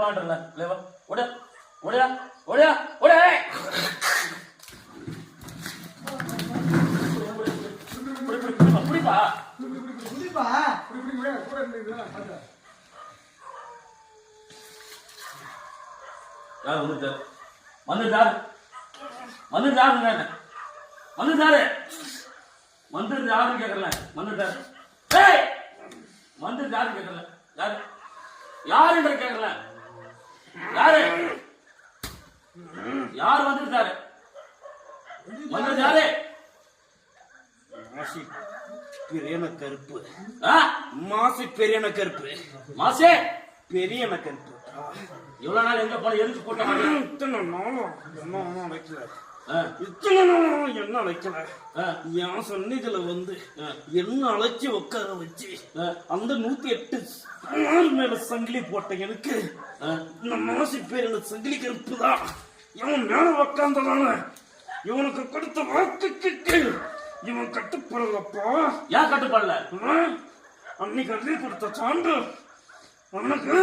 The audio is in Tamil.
வாண்டல லேவா ஓட ஓடியா ஓடியா ஓட புடிப்பா புடிப்பா புடி கூட நிக்குதா பாரு யார் வந்துட்டாரு கேக்குறல வந்துட்டாரு ஏய் வந்துட்டாரு கேக்குறல யாருன்ற கேக்குறல யார் வந்துட்டாரு வந்துட்டாரு மாசி பெரியன கருப்பு மாசி பெரியன கருப்பு மாசி பெரியன கருப்பு இவ்வளவு நாள் எங்க போல எரிச்சு போட்ட மாதிரி இத்தனை நாளும் என்ன வைக்கல இத்தனை நாளும் என்ன வைக்கல என் சன்னிதில வந்து என்ன அழைச்சி உட்கார வச்சு அந்த 108 மேல சங்கிலி போட்ட எனக்கு இந்த மாசி பேர் சங்கிலி கருப்பு தான் இவன் மேல உட்கார்ந்ததான இவனுக்கு கொடுத்த வாக்குக்கு இவன் கட்டுப்படலப்பா. ஏன் கட்டுப்படல? அன்னைக்கு அள்ளி கொடுத்த சான்று அவனுக்கு